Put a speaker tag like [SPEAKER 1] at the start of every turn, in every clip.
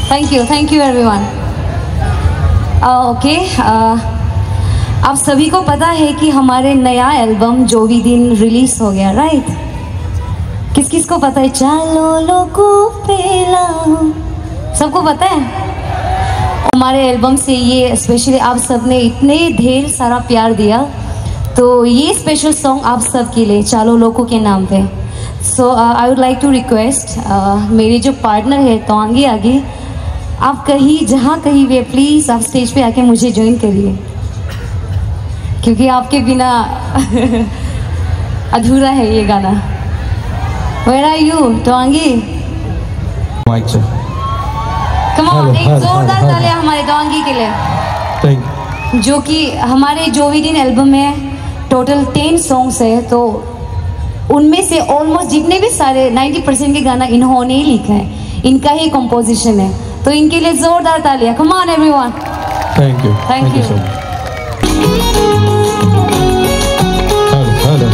[SPEAKER 1] Thank you everyone. Okay, आप सभी को पता है कि हमारे नया एल्बम जो भी दिन रिलीज हो गया, राइट? किस किस को पता है? चलो लोगो पेला, सबको पता है? हमारे एल्बम से ये स्पेशली आप सब ने इतने ढेर सारा प्यार दिया, तो ये स्पेशल सॉन्ग आप सब के लिए चालो लोगों के नाम पे। So I would like to request मेरे जो पार्टनर है तवांगी आगे, आप कहीं जहाँ कहीं भी प्लीज़ आप स्टेज पे आके मुझे ज्वाइन करिए, क्योंकि आपके बिना अधूरा है ये गाना। Where are you, तवांगी?
[SPEAKER 2] माइक से।
[SPEAKER 1] Come on, एक जोरदार तालियां हमारे तवांगी के लिए।
[SPEAKER 2] Thank you.
[SPEAKER 1] जो कि हमारे जो भी दिन एल्बम में टोटल 10 सॉन्ग्स है, तो उनमें से ऑलमोस्ट जितने भी सारे 90% के गाना इन्होंने ही लिखा है, इनका ही कंपोजिशन है, तो इनके लिए जोरदार तालियां। Come on everyone.
[SPEAKER 2] Thank you.
[SPEAKER 1] Thank you
[SPEAKER 2] so much. Hello.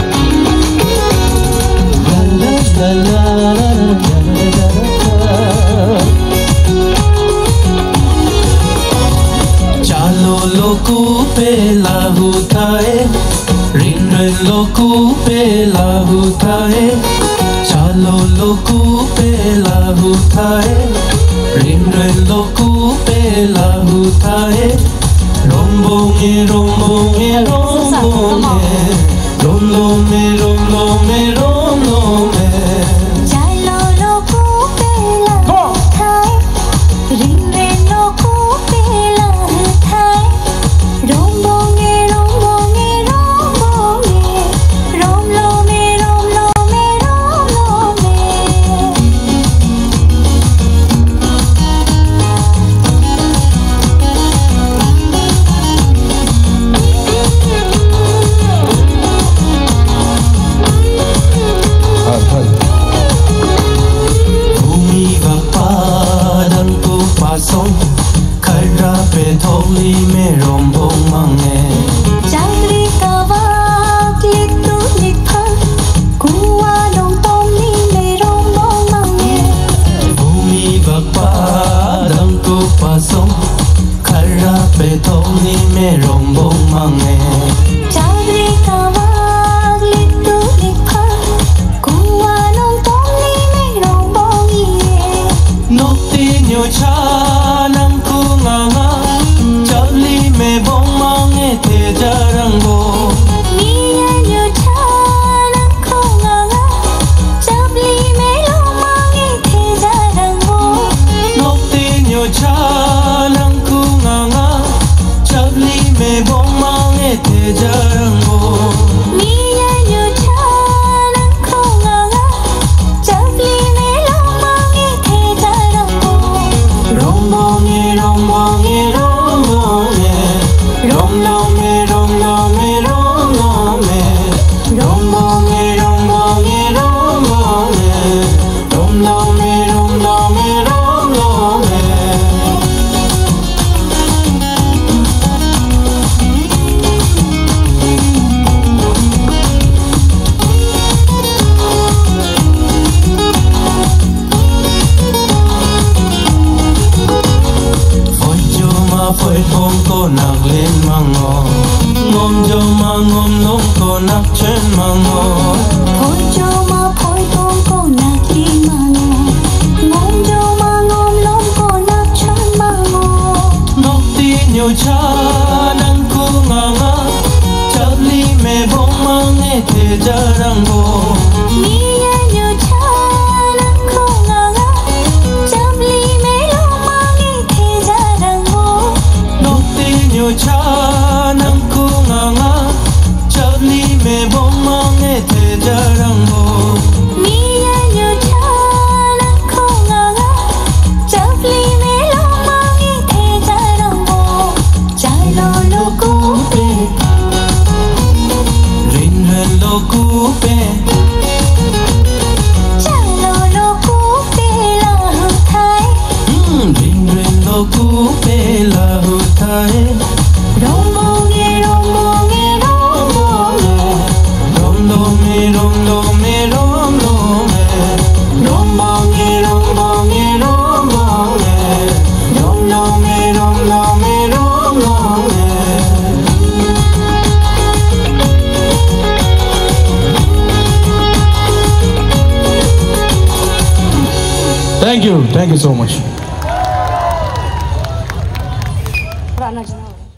[SPEAKER 3] चालो लोगो पे लागू थाए, रिन लोगो पे लागू थाए, चालो लोगो पे लागू थाए, रिन लोगो पे लागू थाए, रोम्बोंगे रोम्बोंगे रोम्बोंगे, रोम्लो में रोम्लो में रोम्लो में। खड़ा पे थोली में रोम्बों मांगे,
[SPEAKER 4] चांदरी का वाक लिखतू लिखा, कुआ रोम्बोंगी में रोम्बों मांगे।
[SPEAKER 3] भूमि बप्पा दंको पासों, खड़ा पे थोली में रोम्बों मांगे,
[SPEAKER 4] चांदरी का वाक लिखतू लिखा, कुआ रोम्बोंगी में रोम्बोंगी।
[SPEAKER 3] नोटी न्योचा में बोंग मांगे थे जारंगो,
[SPEAKER 4] नीया न्योचा नंको गांगा, चबली में लो मांगे थे जारंगो।
[SPEAKER 3] नोटी न्योचा नंको गांगा, चबली में बोंग मांगे थे जारंगो,
[SPEAKER 4] नीया न्योचा नंको गांगा, चबली में लो मांगे थे जारंगो।
[SPEAKER 3] रोम्बोंगे रोम्बोंगे रोम्बोंगे, रोम्लो में रोम्लो में रोम्लो में, रोम्बोंगे रोम्बोंगे रोम्बोंगे, रोम्लो में रोम्लो में रोम्लो में। Phơi thong ko nak lên mango, ngom jo ma ngom nom ko nak chen mango,
[SPEAKER 4] phơi cho ma phơi thong ko nak đi mango, ngom jo ma ngom nom ko nak chen mango.
[SPEAKER 3] nok ti nyo cha nang ko nganga, chabli me bong mange the jarango,
[SPEAKER 4] नीया न्योचा नंको गांगा, चबली में लो मांगे थे जारंगो।
[SPEAKER 3] nok ti nyo cha nang ko nganga, chabli me bong mange the jarango.
[SPEAKER 2] Thank you so much.
[SPEAKER 1] पुराना जना